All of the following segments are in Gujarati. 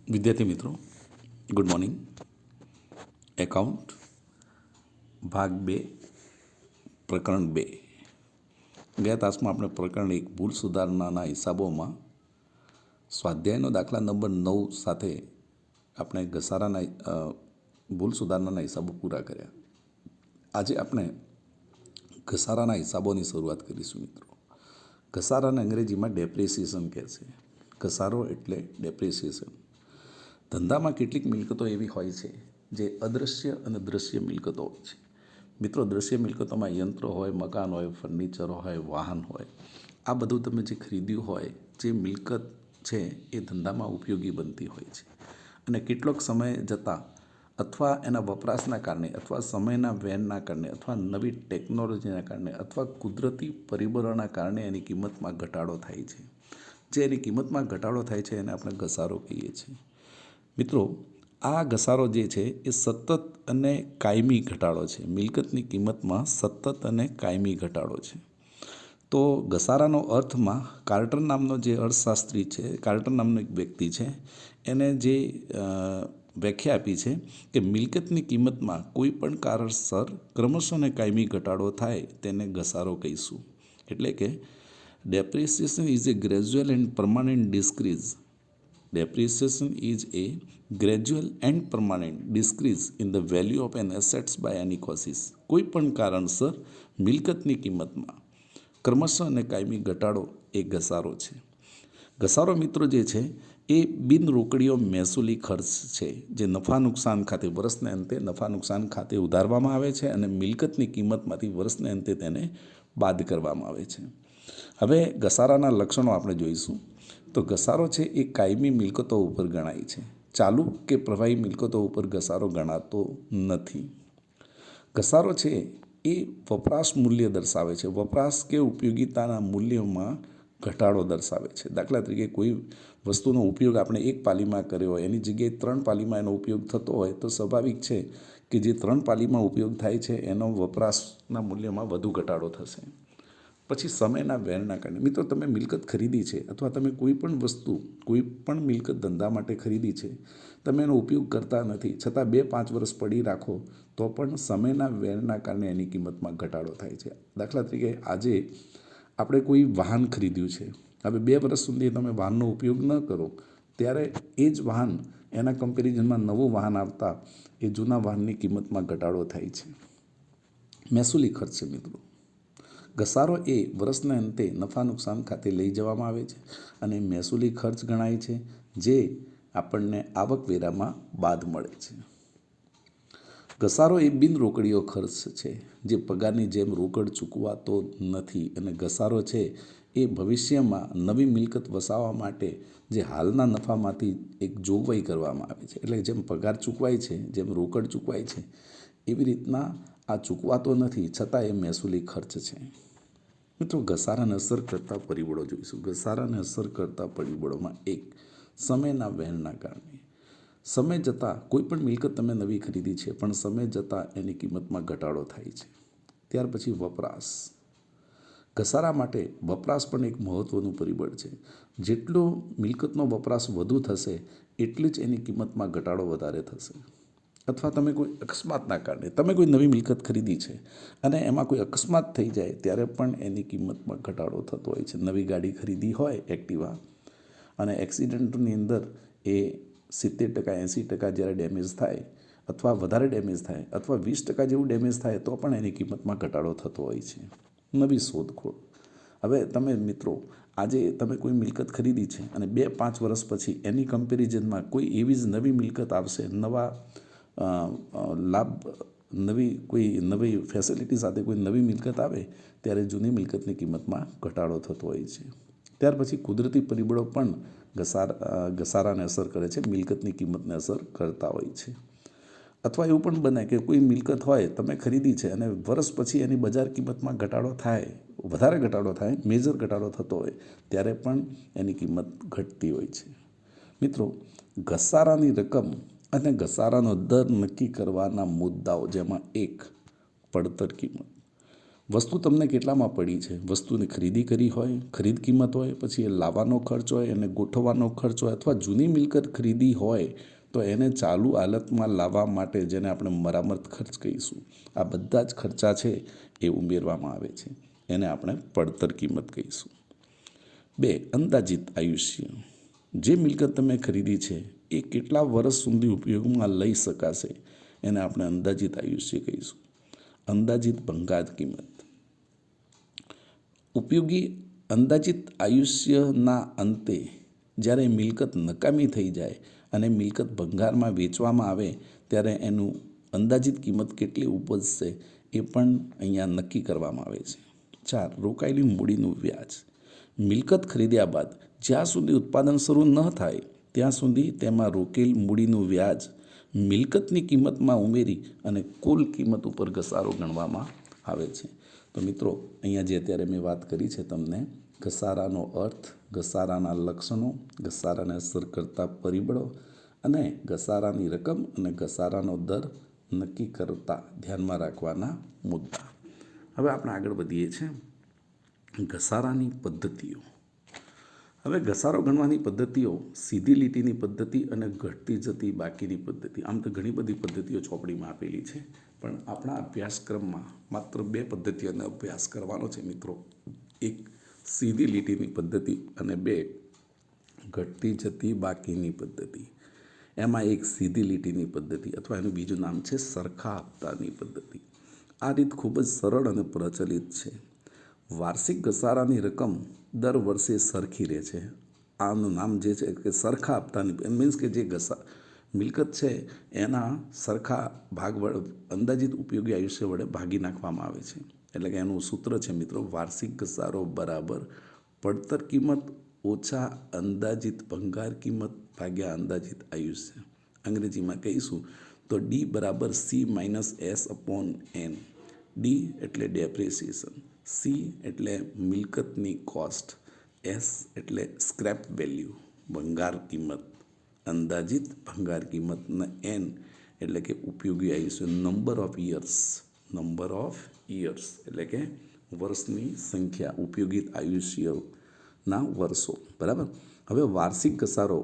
વિદ્યાર્થી મિત્રો, ગુડ મોર્નિંગ. એકાઉન્ટ ભાગ 2 પ્રકરણ 2. ગયા તાસમાં આપણે પ્રકરણ 1 ભૂલ સુધારણાના હિસાબોમાં સ્વાધ્યાયનો દાખલા નંબર 9 સાથે આપણે ભૂલ સુધારણાના હિસાબો પૂરા કર્યા. આજે આપણે ઘસારાના હિસાબોની શરૂઆત કરીશું મિત્રો. ઘસારાને અંગ્રેજીમાં ડેપ્રિસિએશન કહે છે. ઘસારો એટલે ડેપ્રિસિએશન. ધંધામાં કેટલીક મિલકતો એવી હોય છે જે અદૃશ્ય અને દૃશ્ય મિલકતો હોય છે. મિત્રો, દૃશ્ય મિલકતોમાં યંત્રો હોય, મકાન હોય, ફર્નિચર હોય, વાહન હોય. આ બધું તમે જે ખરીદ્યું હોય, જે મિલકત છે એ ધંધામાં ઉપયોગી બનતી હોય છે. અને કેટલોક સમય જતાં અથવા એના વપરાશના કારણે અથવા સમયના વેનના કારણે અથવા નવી ટેકનોલોજીના કારણે અથવા કુદરતી પરિબળોના કારણે એની કિંમતમાં ઘટાડો થાય છે. જે એની કિંમતમાં ઘટાડો થાય છે એને આપણે ઘસારો કહીએ છીએ. મિત્રો, આ ઘસારો જે છે એ સતત અને કાયમી ઘટાડો છે. મિલકતની કિંમતમાં સતત અને કાયમી ઘટાડો છે. તો ઘસારાનો અર્થમાં કાર્ટર નામનો જે અર્થશાસ્ત્રી છે, કાર્ટર નામનો એક વ્યક્તિ છે, એને જે વ્યાખ્યા આપી છે કે મિલકતની કિંમતમાં કોઈ પણ કારણસર ક્રમશઃ અને કાયમી ઘટાડો થાય તેને ઘસારો કહીશું. એટલે કે depreciation is a gradual and permanent decrease. Depreciation is a gradual and permanent decrease in the value of an assets by any causes. કોઈ પણ કારણસર મિલકતની કિંમતમાં ક્રમશઃ અને કાયમી ઘટાડો એ ઘસારો છે. ઘસારો મિત્રો જે છે એ બિન રોકડીયો મહેસૂલી ખર્ચ છે, જે નફા નુકસાન ખાતે વર્ષને અંતે નફા નુકસાન ખાતે ઉધારવામાં આવે છે અને મિલકતની કિંમતમાંથી વર્ષને અંતે તેને બાદ કરવામાં આવે છે. હવે ઘસારાના લક્ષણો આપણે જોઈશું. તો ઘસારો છે એ કાયમી મિલકતો ઉપર ગણાય છે. ચાલુ કે પ્રવાહી મિલકતો ઉપર ઘસારો ગણાતો નથી. ઘસારો છે એ વપરાશ મૂલ્ય દર્શાવે છે. વપરાશ કે ઉપયોગિતાના મૂલ્યોમાં ઘટાડો દર્શાવે છે. દાખલા તરીકે કોઈ વસ્તુનો ઉપયોગ આપણે 1 પાલીમાં કર્યો હોય, એની જગ્યાએ 3 પાલીમાં એનો ઉપયોગ થતો હોય તો સ્વાભાવિક છે કે જે 3 પાલીમાં ઉપયોગ થાય છે એનો વપરાશના મૂલ્યમાં વધુ ઘટાડો થશે. પછી સમયના વેરના કારણે. મિત્રો, તમે મિલકત ખરીદી છે અથવા તમે કોઈ પણ વસ્તુ, કોઈ પણ મિલકત ધંધા માટે ખરીદી છે, તમે એનો ઉપયોગ કરતા નથી, છતાં 2-5 વર્ષ પડી રાખો તો પણ સમયના વેરના કારણે એની કિંમતમાં ઘટાડો થાય છે. દાખલા તરીકે આજે આપણે કોઈ વાહન ખરીદ્યું છે. હવે 2 વર્ષ સુધી તમે વાહનનો ઉપયોગ ન કરો ત્યારે એ જ વાહન, એના કમ્પેરિઝનમાં નવું વાહન આવતા એ જૂના વાહનની કિંમતમાં ઘટાડો થાય છે. મહેસૂલી ખર્ચ છે મિત્રો. ઘસારો એ વર્ષના અંતે નફા નુકસાન ખાતે લઈ જવામાં આવે છે અને મહેસૂલી ખર્ચ ગણાય છે, જે આપણને આવકવેરામાં બાદ મળે છે. ઘસારો એ બિન રોકડીયો ખર્ચ છે, જે પગારની જેમ રોકડ ચૂકવાતો નથી. અને ઘસારો છે એ ભવિષ્યમાં નવી મિલકત વસાવવા માટે જે હાલના નફામાંથી એક જોગવાઈ કરવામાં આવે છે. એટલે જેમ પગાર ચૂકવાય છે, જેમ રોકડ ચૂકવાય છે, એવી રીતના આ ચૂકવાતો નથી, છતાં એ મહેસૂલી ખર્ચ છે. મિત્રો, ઘસારાને અસર કરતા પરિબળો જોઈશું. ઘસારાને અસર કરતા પરિબળોમાં 1, સમયના વહેણના કારણે. સમય જતાં કોઈ પણ મિલકત તમે નવી ખરીદી છે પણ સમય જતાં એની કિંમતમાં ઘટાડો થાય છે. ત્યાર પછી વપરાશ. ઘસારા માટે વપરાશ પણ એક મહત્ત્વનું પરિબળ છે. જેટલો મિલકતનો વપરાશ વધુ થશે એટલી જ એની કિંમતમાં ઘટાડો વધારે થશે. અથવા તમે કોઈ અકસ્માતના કારણે તમે કોઈ નવી મિલકત ખરીદી છે અને એમાં કોઈ અકસ્માત થઈ જાય ત્યારે પણ એની કિંમતમાં ઘટાડો થતો હોય છે. નવી ગાડી ખરીદી હોય, એક્ટિવા, અને એક્સિડન્ટની અંદર એ 70%, 80% જ્યારે ડેમેજ થાય અથવા વધારે ડેમેજ થાય અથવા 20% જેવું ડેમેજ થાય તો પણ એની કિંમતમાં ઘટાડો થતો હોય છે. નવી શોધખોળ. હવે તમે મિત્રો, આજે તમે કોઈ મિલકત ખરીદી છે અને 2-5 વર્ષ પછી એની કમ્પેરિઝનમાં કોઈ એવી જ નવી મિલકત આવશે, નવા લાભ, કોઈ નવી ફેસિલિટી સાથે કોઈ નવી મિલકત આવે ત્યારે જૂની મિલકતની કિંમતમાં ઘટાડો થતો હોય છે. ત્યાર પછી કુદરતી પરિબળો પણ ઘસારાને અસર કરે છે, મિલકતની કિંમતને અસર કરતા હોય છે. અથવા એવું પણ બને કે કોઈ મિલકત હોય, તમે ખરીદી છે અને વર્ષ પછી એની બજાર કિંમતમાં ઘટાડો થાય, વધારે ઘટાડો થાય, મેજર ઘટાડો થતો હોય ત્યારે પણ એની કિંમત ઘટતી હોય છે. મિત્રો, ઘસારાની રકમ અને ઘસારાનો દર નક્કી કરવાના મુદ્દાઓ, જેમાં 1, પડતર કિંમત. વસ્તુ તમને કેટલામાં પડી છે, વસ્તુની ખરીદી કરી હોય, ખરીદ કિંમત હોય, પછી એ લાવવાનો ખર્ચ હોય, એને ગોઠવવાનો ખર્ચ હોય, અથવા જૂની મિલકત ખરીદી હોય તો એને ચાલુ હાલતમાં લાવવા માટે જેને આપણે મરામત ખર્ચ કહીશું, આ બધા જ ખર્ચા છે એ ઉમેરવામાં આવે છે, એને આપણે પડતર કિંમત કહીશું. 2. અંદાજિત આયુષ્ય. જે મિલકત તમે ખરીદી છે એ કેટલા વર્ષ સુધી ઉપયોગમાં લઈ શકાશે એને આપણે અંદાજિત આયુષ્ય કહીશું. અંદાજિત ભંગાર કિંમત. ઉપયોગી અંદાજિત આયુષ્યના અંતે જ્યારે મિલકત નકામી થઈ જાય અને મિલકત ભંગારમાં વેચવામાં આવે ત્યારે એનું અંદાજિત કિંમત કેટલી ઉપજશે એ પણ અહીંયા નક્કી કરવામાં આવે છે. 4. રોકાયેલી મૂડીનું વ્યાજ. મિલકત ખરીદ્યા બાદ જ્યાં સુધી ઉત્પાદન શરૂ ન થાય ત્યાં સુધી તેમાં રોકેલ મૂડીનું વ્યાજ મિલકતની કિંમતમાં ઉમેરી અને કુલ કિંમત ઉપર ઘસારો ગણવામાં આવે છે. તો મિત્રો અહીંયા જે અત્યારે મેં વાત કરી છે તમને ઘસારાનો અર્થ, ઘસારાના લક્ષણો, ઘસારાને અસર કરતા પરિબળો અને ઘસારાની રકમ અને ઘસારાનો દર નક્કી કરતા ધ્યાનમાં રાખવાના મુદ્દા. હવે આપણે આગળ વધીએ છીએ ઘસારાની પદ્ધતિઓ. હવે ઘસારો ગણવાની પદ્ધતિઓ સીધી લીટીની પદ્ધતિ અને ઘટતી જતી બાકીની પદ્ધતિ. આમ તો ઘણી બધી પદ્ધતિઓ ચોપડીમાં આપેલી છે, પણ આપણા અભ્યાસક્રમમાં માત્ર 2 પદ્ધતિઓનો અભ્યાસ કરવાનો છે મિત્રો. એક સીધી લીટીની પદ્ધતિ અને 2 ઘટતી જતી બાકીની પદ્ધતિ. એમાં એક સીધી લીટીની પદ્ધતિ અથવા એનું બીજું નામ છે સરખા હપ્તાની પદ્ધતિ. આ રીત ખૂબ જ સરળ અને પ્રચલિત છે. વાર્ષિક ઘસારાની રકમ દર વર્ષે સરખી રહે છે. આનું નામ જે છે કે સરખા હપ્તાની મીન્સ કે જે મિલકત છે એના સરખા ભાગ વડે અંદાજિત ઉપયોગી આયુષ્ય વડે ભાગી નાખવામાં આવે છે. એટલે કે એનું સૂત્ર છે મિત્રો વાર્ષિક ઘસારો બરાબર પડતર કિંમત ઓછા અંદાજિત ભંગાર કિંમત ભાગ્યા અંદાજિત આયુષ્ય. અંગ્રેજીમાં કહીશું તો D બરાબર C-S/N. D એટલે ડેપ્રિસિએશન, C એટલે મિલકતની કોસ્ટ, S એટલે સ્ક્રેપ વેલ્યુ ભંગાર કિંમત, અંદાજિત ભંગાર કિંમત, અને N એટલે કે ઉપયોગી આયુષ્ય નંબર ઓફ યર્સ એટલે કે વર્ષની સંખ્યા, ઉપયોગી આયુષ્યના વર્ષો. બરાબર. હવે વાર્ષિક ઘસારો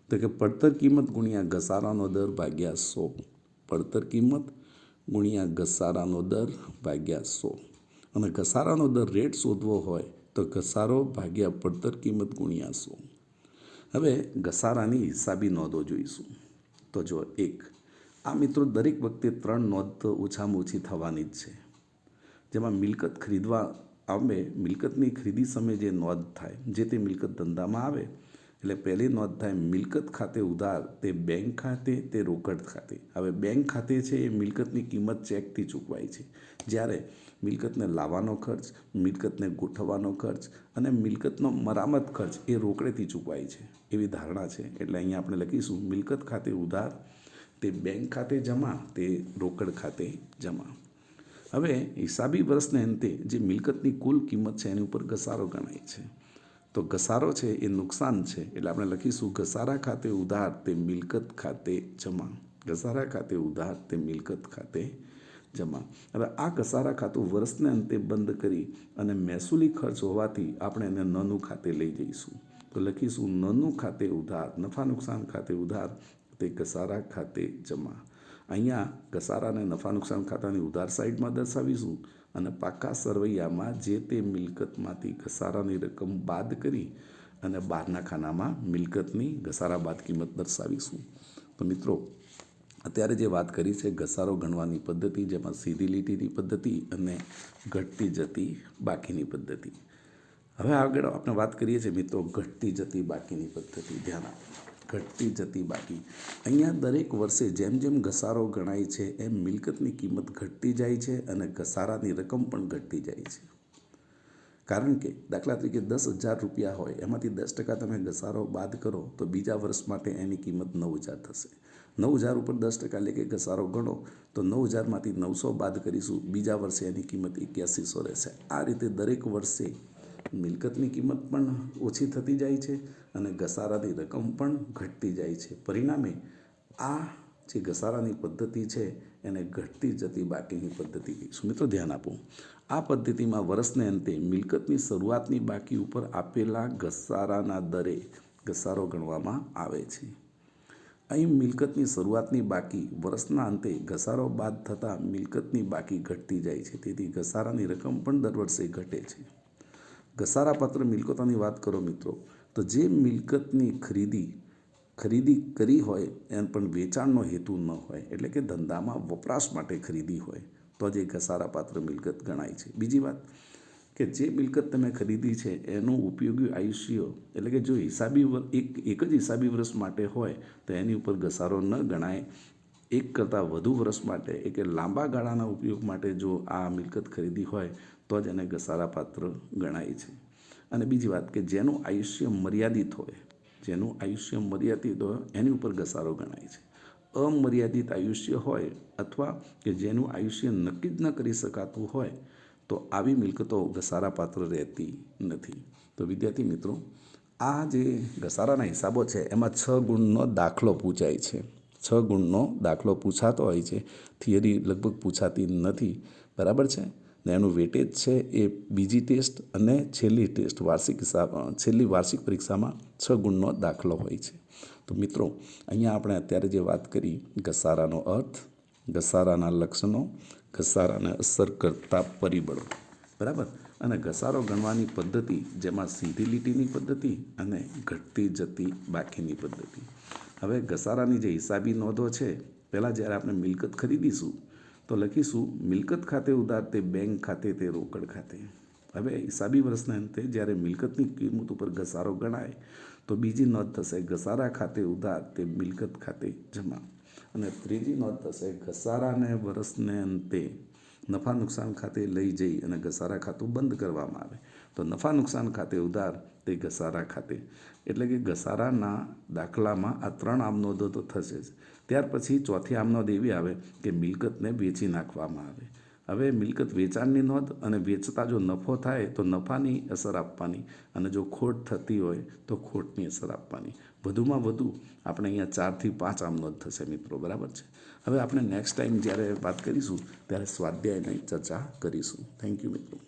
તો કે પડતર કિંમત ગુણ્યા ઘસારાનો દર ભાગ્યા 100. પડતર કિંમત ગુણ્યા ઘસારાનો દર ભાગ્યા 100. અને ઘસારાનો દર રેટ શોધવો હોય તો ઘસારો ભાગ્યા પડતર કિંમત ગુણ્યા 100. હવે ઘસારાની હિસાબી નોંધો જોઈશું. તો જો 1, આ મિત્રો દરેક વખતે 3 નોંધ તો ઓછામાં ઓછી થવાની જ છે. જેમાં મિલકત ખરીદવા આવે, મિલકતની ખરીદી સમયે જે નોંધ થાય, જે તે મિલકત ધંધામાં આવે એટલે પહેલી નોંધ થાય મિલકત ખાતે ઉધાર, તે બેંક ખાતે, તે રોકડ ખાતે. હવે બેંક ખાતે છે એ મિલકતની કિંમત ચેકથી ચૂકવાય છે, જ્યારે મિલકતને લાવવાનો ખર્ચ, મિલકતને ગોઠવવાનો ખર્ચ અને મિલકતનો મરામત ખર્ચ એ રોકડેથી ચૂકવાય છે એવી ધારણા છે. એટલે અહીંયા આપણે લખીશું મિલકત ખાતે ઉધાર, તે બેંક ખાતે જમા, તે રોકડ ખાતે જમા. હવે હિસાબી વર્ષને અંતે જે મિલકતની કુલ કિંમત છે એની ઉપર ઘસારો ગણાય છે. તો ઘસારો છે એ નુકસાન છે, એટલે આપણે લખીશું ઘસારા ખાતે ઉધાર, તે મિલકત ખાતે જમા. ઘસારા ખાતે ઉધાર, તે મિલકત ખાતે જમા. હવે આ ઘસારા ખાતું વર્ષને અંતે બંધ કરી અને મહેસૂલી ખર્ચ હોવાથી આપણે એને નનું ખાતે લઈ જઈશું. તો લખીશું નનું ખાતે ઉધાર, નફા નુકસાન ખાતે ઉધાર, તે ઘસારા ખાતે જમા. અહીંયા ઘસારાને નફા નુકસાન ખાતાની ઉધાર સાઈડમાં દર્શાવીશું અને પાકા સરવૈયામાં જે તે મિલકતમાંથી ઘસારાની રકમ બાદ કરી અને બહારના ખાનામાં મિલકતની ઘસારા બાદ કિંમત દર્શાવીશું. તો મિત્રો અત્યારે જે વાત કરી છે ઘસારો ગણવાની પદ્ધતિ, જેમાં સીધી લીટીની પદ્ધતિ અને ઘટતી જતી બાકીની પદ્ધતિ. હવે આગળ આપણે વાત કરીએ છીએ મિત્રો ઘટતી જતી બાકીની પદ્ધતિ. ધ્યાન આપો, ઘટતી જતી બાકી. અહીંયા દરેક વર્ષે જેમ જેમ ઘસારો ગણાય છે એમ મિલકતની કિંમત ઘટતી જાય છે અને ઘસારાની રકમ પણ ઘટતી જાય છે. કારણ કે દાખલા તરીકે 10,000 રૂપિયા હોય, એમાંથી 10% તમે ઘસારો બાદ કરો તો બીજા વર્ષ માટે એની કિંમત 9,000 થશે. 9,000 ઉપર 10% એટલે કે ઘસારો ગણો તો 9,000માંથી 900 બાદ કરીશું, બીજા વર્ષે એની કિંમત 8100 રહેશે. આ રીતે દરેક વર્ષે મિલકતની કિંમત પણ ઓછી થતી જાય છે અને ઘસારાની રકમ પણ ઘટતી જાય છે. પરિણામે આ જે ઘસારાની પદ્ધતિ છે એને ઘટતી જતી બાકીની પદ્ધતિ કહીશું. મિત્રો ધ્યાન આપો, આ પદ્ધતિમાં વર્ષને અંતે મિલકતની શરૂઆતની બાકી ઉપર આપેલા ઘસારાના દરે ઘસારો ગણવામાં આવે છે. અહીં મિલકતની શરૂઆતની બાકી વર્ષના અંતે ઘસારો બાદ થતાં મિલકતની બાકી ઘટતી જાય છે. તેથી ઘસારાની રકમ પણ દર વર્ષે ઘટે છે. ઘસારાપાત્ર મિલકતોની વાત કરો મિત્રો, તો જે મિલકતની ખરીદી કરી હોય એમ પણ વેચાણનો હેતુ ન હોય, એટલે કે ધંધામાં વપરાશ માટે ખરીદી હોય તો જ એ ઘસારાપાત્ર મિલકત ગણાય છે. બીજી વાત કે જે મિલકત તમે ખરીદી છે એનું ઉપયોગી આયુષ્ય, એટલે કે જો એક જ હિસાબી વર્ષ માટે હોય તો એની ઉપર ઘસારો ન ગણાય. એક કરતાં વધુ વર્ષ માટે, એટલે કે લાંબા ગાળાના ઉપયોગ માટે જો આ મિલકત ખરીદી હોય તો જ એને ઘસારાપાત્ર ગણાય છે. અને બીજી વાત કે જેનું આયુષ્ય મર્યાદિત હોય એની ઉપર ઘસારો ગણાય છે. અમર્યાદિત આયુષ્ય હોય અથવા કે જેનું આયુષ્ય નક્કી જ ન કરી શકાતું હોય તો આવી મિલકતો ઘસારાપાત્ર રહેતી નથી. તો વિદ્યાર્થી મિત્રો, આ જે ઘસારાના હિસાબો છે એમાં 6 ગુણનો દાખલો પૂછાય છે. 6 ગુણનો દાખલો પૂછાતો હોય છે. થિયરી લગભગ પૂછાતી નથી, બરાબર છે ને. એનું વેટેજ છે એ બીજી ટેસ્ટ અને છેલ્લી વાર્ષિક પરીક્ષામાં 6 ગુણનો દાખલો હોય છે. તો મિત્રો, અહીંયા આપણે અત્યારે જે વાત કરી, ઘસારાનો અર્થ, ઘસારાના લક્ષણો, ઘસારાને અસર કરતા પરિબળો, બરાબર, અને ઘસારો ગણવાની પદ્ધતિ, જેમાં સીધી લીટીની પદ્ધતિ અને ઘટતી જતી બાકીની પદ્ધતિ. હવે ઘસારાની જે હિસાબી નોંધો છે, પહેલાં જ્યારે આપણે મિલકત ખરીદીશું તો લખીશું મિલકત ખાતે ઉધાર તે બેંક ખાતે તે રોકડ ખાતે. હવે હિસાબી વર્ષના અંતે જ્યારે મિલકતની કિંમત ઉપર ઘસારો ગણાય તો બીજી નોંધ થશે ઘસારા ખાતે ઉધાર તે મિલકત ખાતે જમા. અને ત્રીજી નોંધ થશે ઘસારાને વર્ષને અંતે નફા નુકસાન ખાતે લઈ જઈ અને ઘસારા ખાતું બંધ કરવામાં આવે તો નફા નુકસાન ખાતે ઉધાર તે ઘસારા ખાતે. એટલે કે ઘસારાના દાખલામાં આ 3 આમનોંધો તો થશે જ. ત્યાર પછી ચોથી આમનોંધ એવી આવે કે મિલકતને વેચી નાખવામાં આવે. હવે મિલકત વેચાણની નોંધ, અને વેચતા જો નફો થાય તો નફાની અસર આપવાની, અને જો ખોટ થતી હોય તો ખોટની અસર આપવાની. વધુમાં વધુ આપણે અહીંયા 4 થી 5 આમનોંધ થશે મિત્રો, બરાબર છે. હવે આપણે નેક્સ્ટ ટાઈમ જ્યારે વાત કરીશું ત્યારે સ્વાધ્યાયની ચર્ચા કરીશું. થેન્ક યુ મિત્રો.